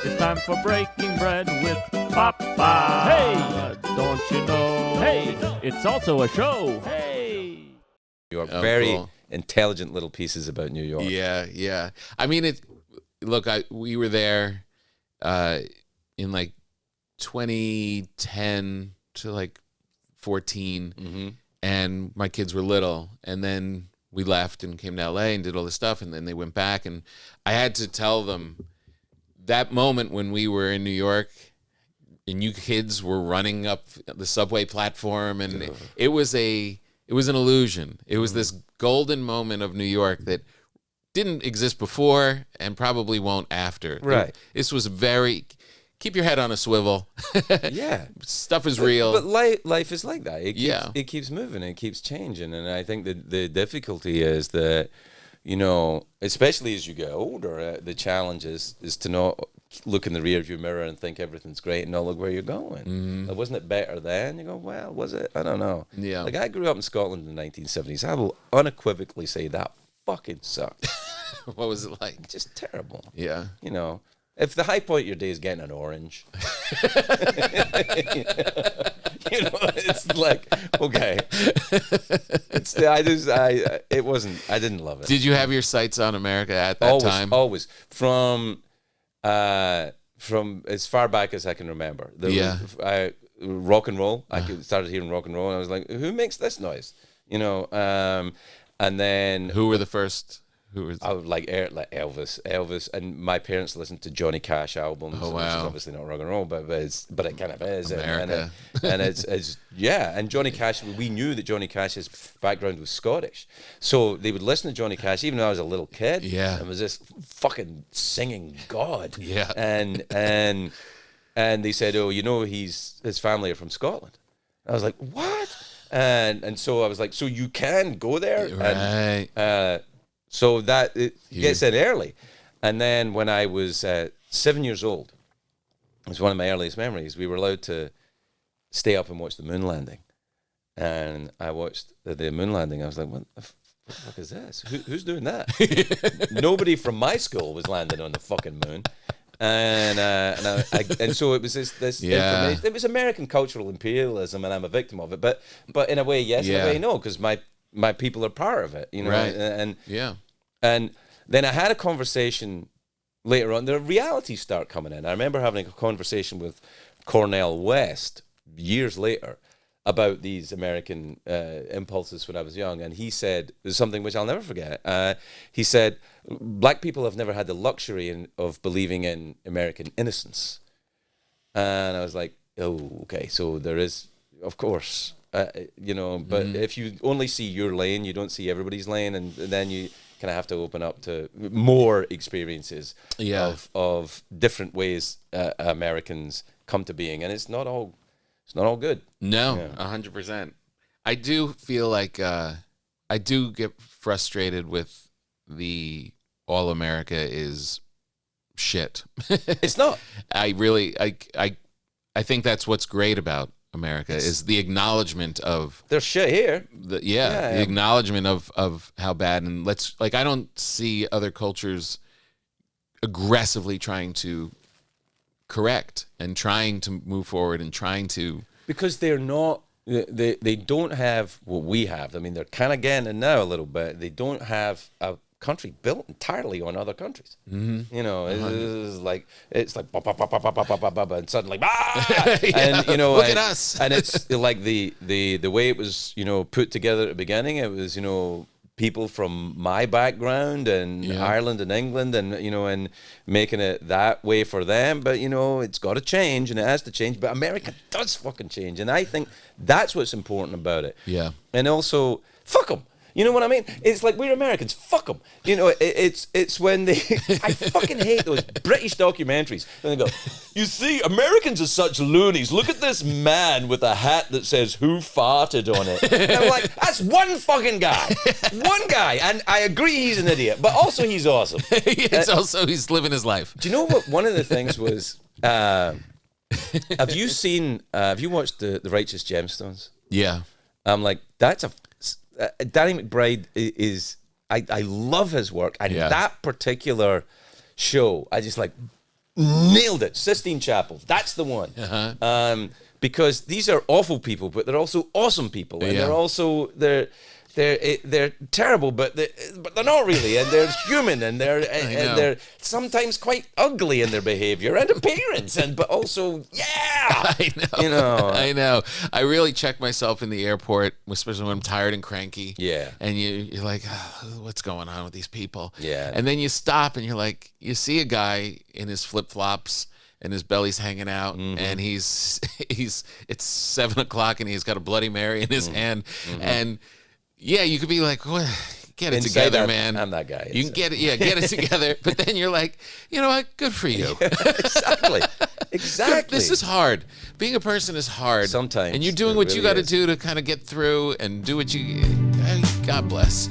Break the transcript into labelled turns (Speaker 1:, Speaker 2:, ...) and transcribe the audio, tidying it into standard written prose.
Speaker 1: It's time for breaking bread with Papa. Hey, don't you know? Hey, it's also a show. Hey.
Speaker 2: New York. Very intelligent little pieces about New York.
Speaker 3: Yeah. I mean, we were there in like 2010 to like 14, and my kids were little, and then we left and came to LA and did all this stuff, and then they went back, and I had to tell them that moment when we were in New York and you kids were running up the subway platform, and it was an illusion. It was this golden moment of New York that didn't exist before and probably won't after.
Speaker 2: Right.
Speaker 3: This was very, keep your head on a swivel.
Speaker 2: Yeah.
Speaker 3: Stuff is real.
Speaker 2: But life is like that. It keeps moving. It keeps changing. And I think that the difficulty is that, you know, especially as you get older, the challenge is to not look in the rearview mirror and think everything's great and not look where you're going. Like, wasn't it better then? You go, well, was it? I don't know.
Speaker 3: Yeah.
Speaker 2: Like, I grew up in Scotland in the 1970s. I will unequivocally say that fucking sucked.
Speaker 3: What was it like?
Speaker 2: Just terrible.
Speaker 3: Yeah.
Speaker 2: You know, if the high point of your day is getting an orange, you know, it's like, okay. I didn't love it.
Speaker 3: Did you have your sights on America at that time?
Speaker 2: Always. From as far back as I can remember. Rock and roll. I started hearing rock and roll, and I was like, who makes this noise? You know, and then...
Speaker 3: Who were the first...
Speaker 2: I would like Elvis, and my parents listened to Johnny Cash albums.
Speaker 3: Oh, wow.
Speaker 2: Which is obviously not rock and roll, but it kind of is.
Speaker 3: America.
Speaker 2: And it's and Johnny Cash. We knew that Johnny Cash's background was Scottish, so they would listen to Johnny Cash even though I was a little kid.
Speaker 3: Yeah,
Speaker 2: and was just fucking singing God.
Speaker 3: Yeah,
Speaker 2: and they said, oh, you know, his family are from Scotland. I was like, what? And so I was like, so you can go there,
Speaker 3: right?
Speaker 2: And, so that it gets in early. And then when I was 7 years old, it was one of my earliest memories, we were allowed to stay up and watch the moon landing. And I watched the moon landing. I was like, what the fuck is this? Who's doing that? Nobody from my school was landing on the fucking moon. And so it was this information. It was American cultural imperialism, and I'm a victim of it. But in a way, yes, in a way, no, because my people are part of it, you know.
Speaker 3: Right.
Speaker 2: And then I had a conversation later on. The realities start coming in. I remember having a conversation with Cornel West years later about these American impulses when I was young. And he said something which I'll never forget. He said, black people have never had the luxury of believing in American innocence. And I was like, oh, okay, so there is, of course... you know, but if you only see your lane, you don't see everybody's lane, and then you kind of have to open up to more experiences of different ways Americans come to being, and it's not all good.
Speaker 3: No, 100%. I do feel like I do get frustrated with the all America is shit.
Speaker 2: It's not.
Speaker 3: I think that's what's great about America is the acknowledgement of
Speaker 2: there's shit here.
Speaker 3: The acknowledgement of how bad, and I don't see other cultures aggressively trying to correct and trying to move forward and trying to, because
Speaker 2: they're not they don't have what we have. I mean, they're kind of getting it now a little bit. They don't have a country built entirely on other countries. You know, it's like bah, bah, bah, bah, bah, bah, bah, bah, bah, and suddenly and you know,
Speaker 3: look at us.
Speaker 2: And it's like the way it was, you know, put together at the beginning. It was, you know, people from my background and Ireland and England, and you know, and making it that way for them. But you know, it's got to change, and it has to change. But America does fucking change, and I think that's what's important about it.
Speaker 3: Yeah,
Speaker 2: and also fuck them. You know what I mean? It's like, we're Americans. Fuck them. You know, it's when they... I fucking hate those British documentaries. And they go, you see, Americans are such loonies. Look at this man with a hat that says, who farted on it? And I'm like, that's one fucking guy. One guy. And I agree he's an idiot, but also he's awesome.
Speaker 3: It's also, he's living his life.
Speaker 2: Do you know what one of the things was... have you watched the Righteous Gemstones?
Speaker 3: Yeah.
Speaker 2: I'm like, that's a... Danny McBride is... I love his work. And that particular show, I just like... nailed it. Sistine Chapel. That's the one. Because these are awful people, but they're also awesome people, and they're terrible, but they're not really, and they're human, and they're sometimes quite ugly in their behavior and appearance, but also
Speaker 3: I know.
Speaker 2: you know.
Speaker 3: I know. I really check myself in the airport, especially when I'm tired and cranky.
Speaker 2: Yeah.
Speaker 3: And you're like, oh, what's going on with these people?
Speaker 2: Yeah.
Speaker 3: And then you stop and you're like, you see a guy in his flip flops and his belly's hanging out, and it's 7 o'clock and he's got a Bloody Mary in his hand, and yeah, you could be like, well, get it together, man.
Speaker 2: I'm that guy.
Speaker 3: You can get it together. But then you're like, you know what? Good for you.
Speaker 2: Exactly.
Speaker 3: This is hard. Being a person is hard.
Speaker 2: Sometimes.
Speaker 3: And you're doing what you got to do to kind of get through and do what you. God bless.